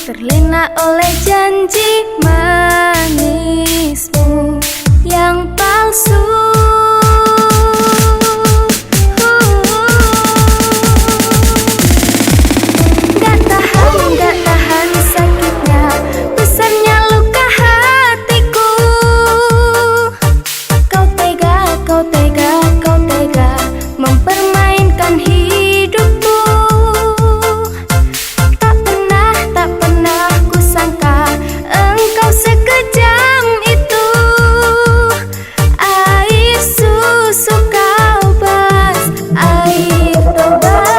terlena oleh janji manismu yang palsu. Gak tahan sakitnya, besarnya luka hatiku. Kau tega mempermainkan hidupku. Tak pernah ku sangka engkau sekejam itu. Air susu kau bas, air tobat.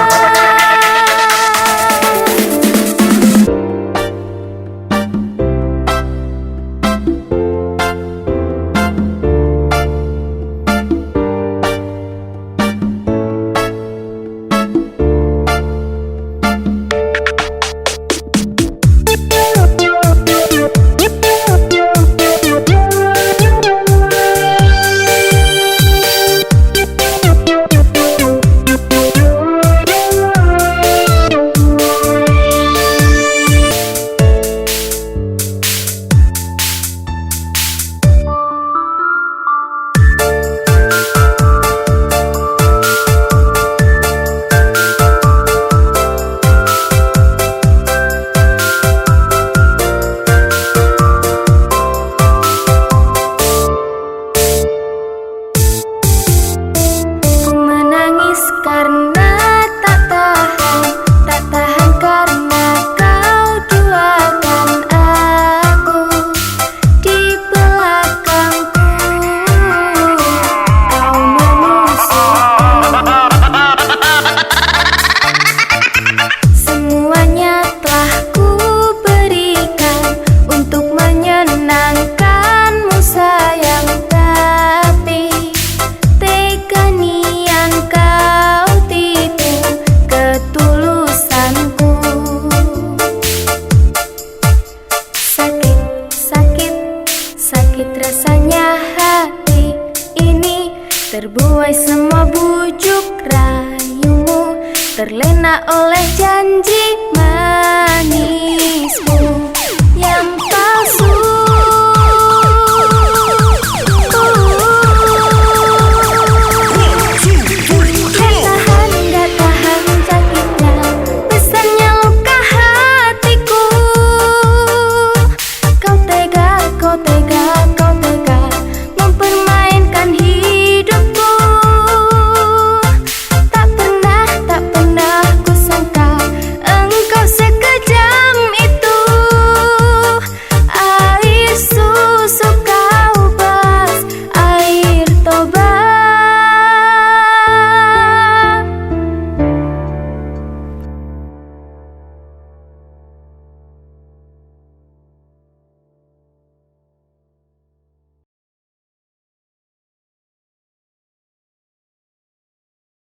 Karena tak tahan karena kau duakan aku di belakangku. Kau menusukku, semuanya telah ku berikan untuk menyenangkanmu sayang. Tapi tega nian kau tipu ketulusanku. Sakit rasanya hati ini terbuai semua bujuk rayumu, terlena oleh janji